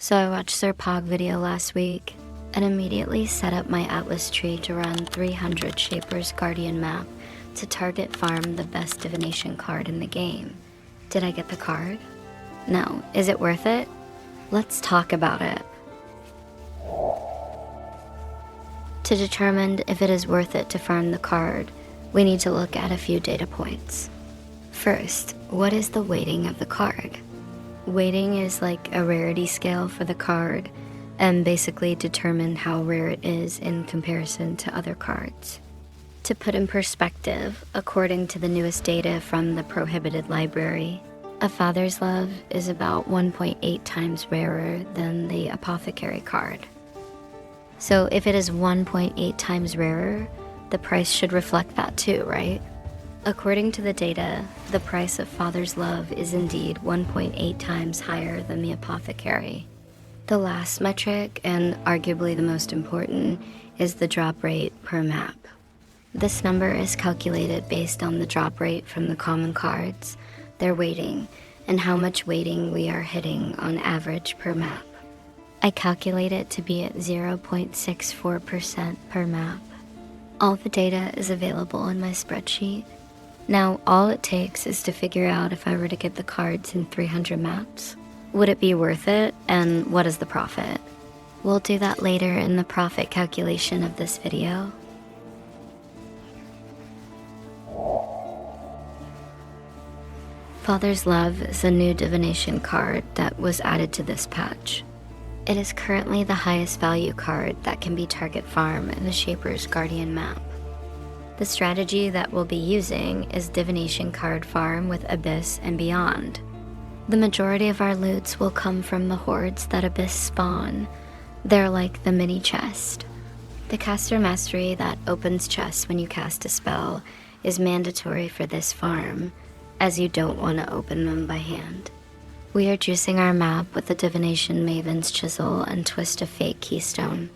So I watched their POG video last week and immediately set up my Atlas tree to run 300 Shaper's Guardian map to target farm the best divination card in the game. Did I get the card? No. Is it worth it? Let's talk about it. To determine if it is worth it to farm the card, we need to look at a few data points. First, what is the weighting of the card? Weighting is like a rarity scale for the card and basically determine how rare it is in comparison to other cards. To put in perspective, according to the newest data from the Prohibited Library, a Father's Love is about 1.8 times rarer than the Apothecary card. So if it is 1.8 times rarer, the price should reflect that too, right? According to the data, the price of Father's Love is indeed 1.8 times higher than the Apothecary. The last metric, and arguably the most important, is the drop rate per map. This number is calculated based on the drop rate from the common cards, their weighting, and how much weighting we are hitting on average per map. I calculate it to be at 0.64% per map. All the data is available in my spreadsheet. Now, all it takes is to figure out if I were to get the cards in 300 maps. Would it be worth it, and what is the profit? We'll do that later in the profit calculation of this video. Father's Love is a new divination card that was added to this patch. It is currently the highest value card that can be target farm in the Shaper's Guardian map. The strategy that we'll be using is divination card farm with Abyss and beyond. The majority of our loots will come from the hordes that Abyss spawn. They're like the mini chest. The caster mastery that opens chests when you cast a spell is mandatory for this farm, as you don't want to open them by hand. We are juicing our map with the Divination Maven's Chisel and Twist of Fate Keystone.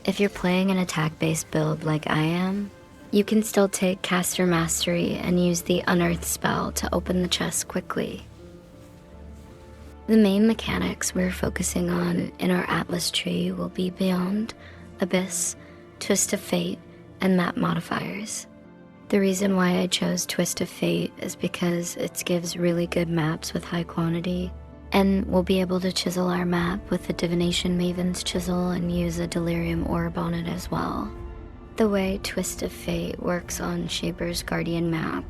If you're playing an attack-based build like I am, you can still take Caster Mastery and use the Unearth spell to open the chest quickly. The main mechanics we're focusing on in our Atlas tree will be Beyond, Abyss, Twist of Fate, and map modifiers. The reason why I chose Twist of Fate is because it gives really good maps with high quantity, and we'll be able to chisel our map with the Divination Maven's Chisel and use a Delirium Orb on it as well. The way Twist of Fate works on Shaper's Guardian map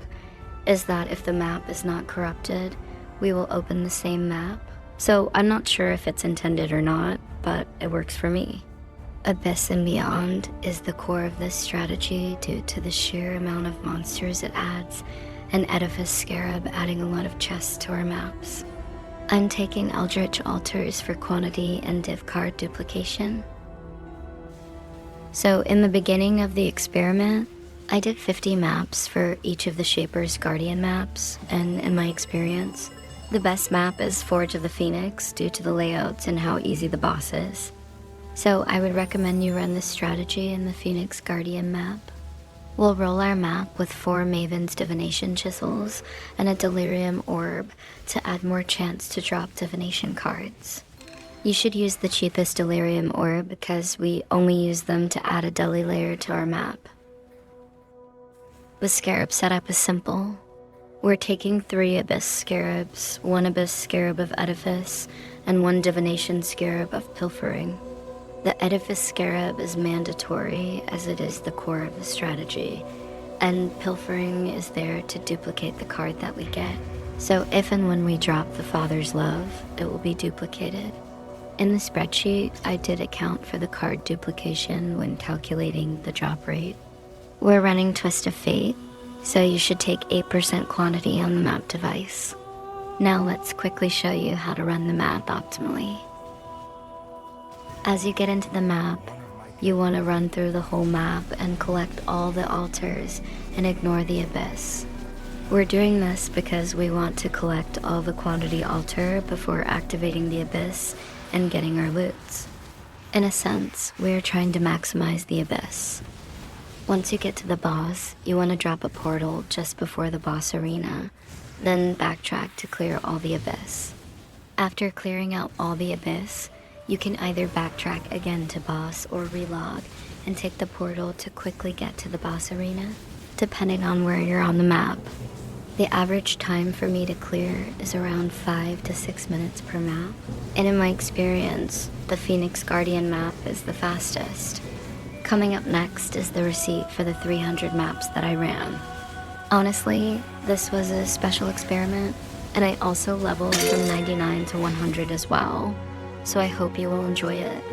is that if the map is not corrupted, we will open the same map. So I'm not sure if it's intended or not, but it works for me. Abyss and Beyond is the core of this strategy due to the sheer amount of monsters it adds, and Edifice Scarab adding a lot of chests to our maps. I'm taking Eldritch Altars for quantity and Div Card duplication. So in the beginning of the experiment, I did 50 maps for each of the Shaper's Guardian maps, and in my experience, the best map is Forge of the Phoenix due to the layouts and how easy the boss is. So I would recommend you run this strategy in the Phoenix Guardian map. We'll roll our map with 4 Maven's Divination Chisels and a Delirium Orb to add more chance to drop divination cards. You should use the cheapest Delirium Orb because we only use them to add a deli layer to our map. The Scarab setup is simple. We're taking 3 Abyss Scarabs, 1 Abyss Scarab of Edifice, and 1 Divination Scarab of Pilfering. The Edifice Scarab is mandatory as it is the core of the strategy, and Pilfering is there to duplicate the card that we get. So if and when we drop the Father's Love, it will be duplicated. In the spreadsheet, I did account for the card duplication when calculating the drop rate. We're running Twist of Fate, so you should take 8% quantity on the map device. Now let's quickly show you how to run the map optimally. As you get into the map, you want to run through the whole map and collect all the altars and ignore the Abyss. We're doing this because we want to collect all the quantity altar before activating the Abyss and getting our loots. In a sense, we're trying to maximize the Abyss. Once you get to the boss, you want to drop a portal just before the boss arena, then backtrack to clear all the Abyss. After clearing out all the Abyss, You can either backtrack again to boss or relog and take the portal to quickly get to the boss arena, depending on where you're on the map. The average time for me to clear is around 5 to 6 minutes per map, and in my experience, the Phoenix Guardian map is the fastest. Coming up next is the receipt for the 300 maps that I ran. Honestly, this was a special experiment, and I also leveled from 99 to 100 as well, so I hope you will enjoy it.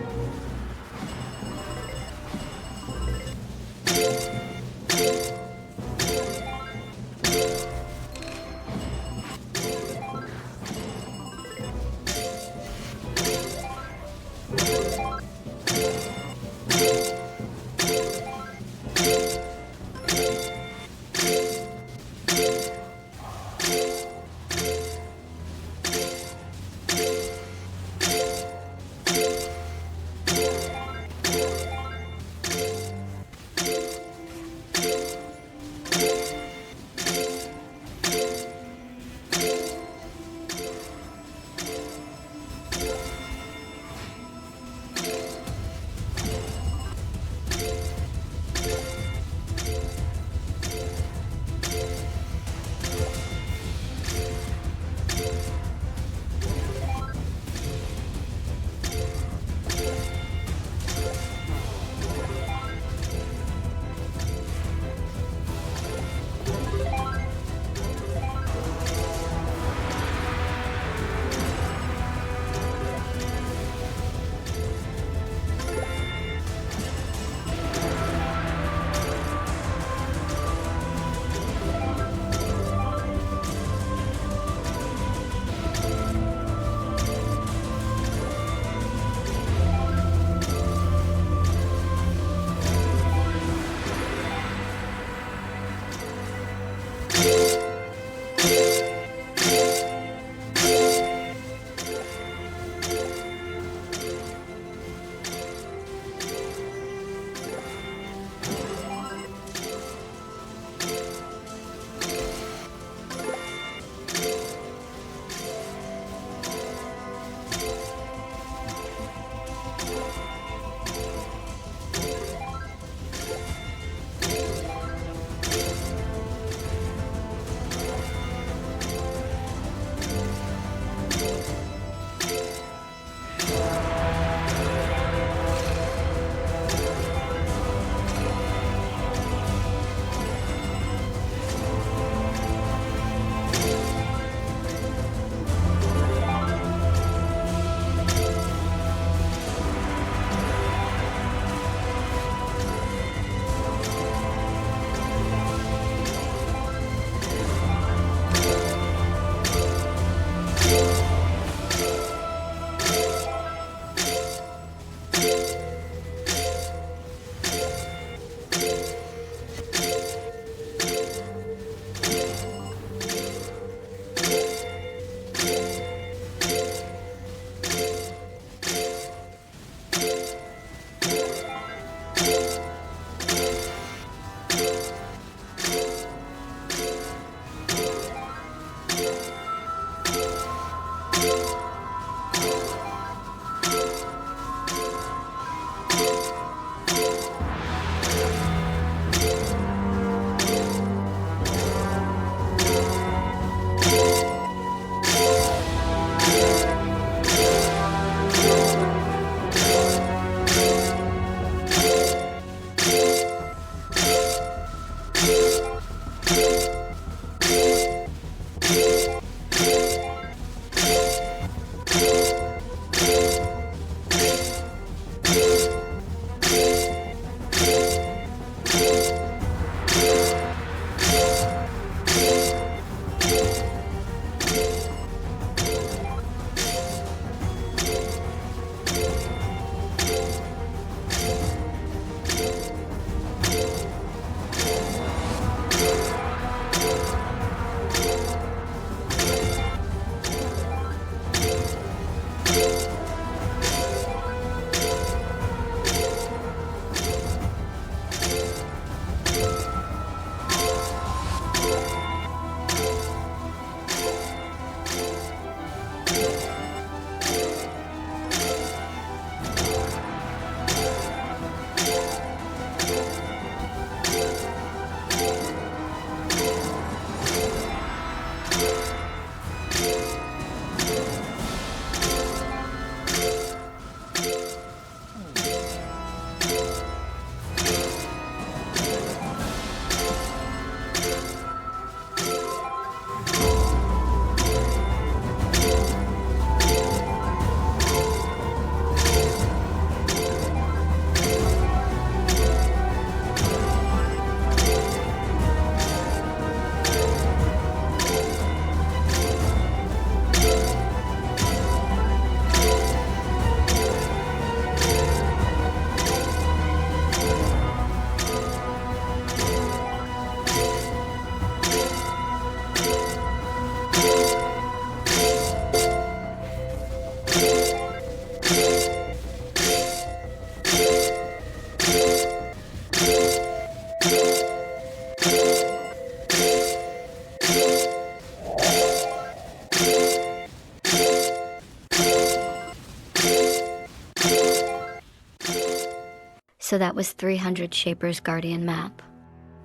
So that was 300 Shaper's Guardian map.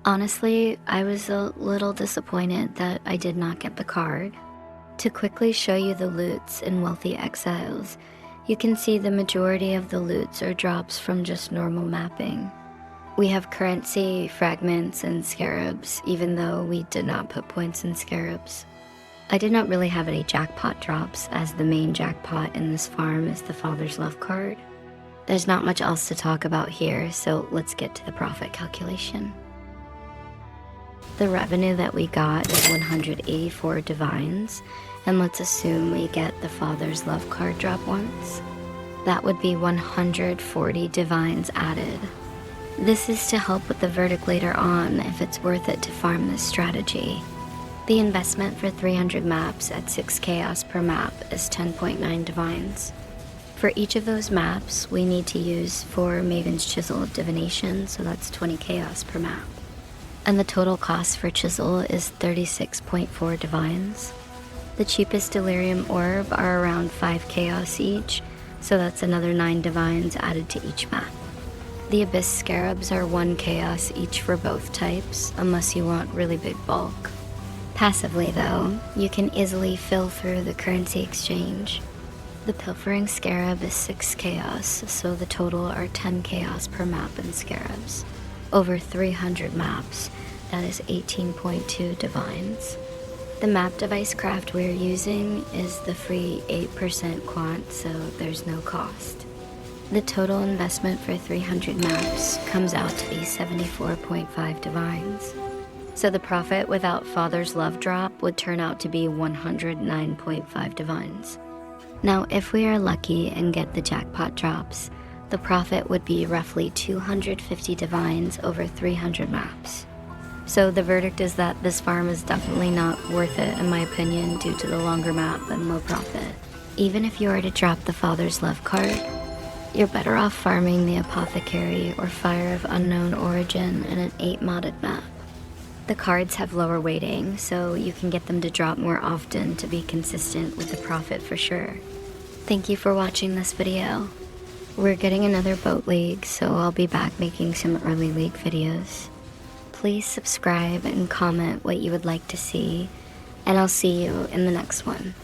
Honestly, I was a little disappointed that I did not get the card. To quickly show you the loots in Wealthy Exiles, you can see the majority of the loots are drops from just normal mapping. We have currency, fragments, and scarabs, even though we did not put points in scarabs. I did not really have any jackpot drops, as the main jackpot in this farm is the Father's Love card. There's not much else to talk about here, so let's get to the profit calculation. The revenue that we got is 184 divines, and let's assume we get the Father's Love card drop once. That would be 140 divines added. This is to help with the verdict later on if it's worth it to farm this strategy. The investment for 300 maps at 6 chaos per map is 10.9 divines. For each of those maps, we need to use 4 Maven's Chisel of Divination, so that's 20 chaos per map. And the total cost for Chisel is 36.4 divines. The cheapest Delirium Orb are around 5 chaos each, so that's another 9 divines added to each map. The Abyss Scarabs are 1 chaos each for both types, unless you want really big bulk. Passively though, you can easily fill through the currency exchange. The Pilfering Scarab is 6 chaos, so the total are 10 chaos per map in Scarabs. Over 300 maps, that is 18.2 divines. The map device craft we're using is the free 8% quant, so there's no cost. The total investment for 300 maps comes out to be 74.5 divines. So the profit without Father's Love drop would turn out to be 109.5 divines. Now, if we are lucky and get the jackpot drops, the profit would be roughly 250 divines over 300 maps. So the verdict is that this farm is definitely not worth it in my opinion due to the longer map and low profit. Even if you were to drop the Father's Love card, you're better off farming the Apothecary or Fire of Unknown Origin in an 8 modded map. The cards have lower weighting, so you can get them to drop more often to be consistent with the profit for sure. Thank you for watching this video. We're getting another boat league, so I'll be back making some early league videos. Please subscribe and comment what you would like to see, and I'll see you in the next one.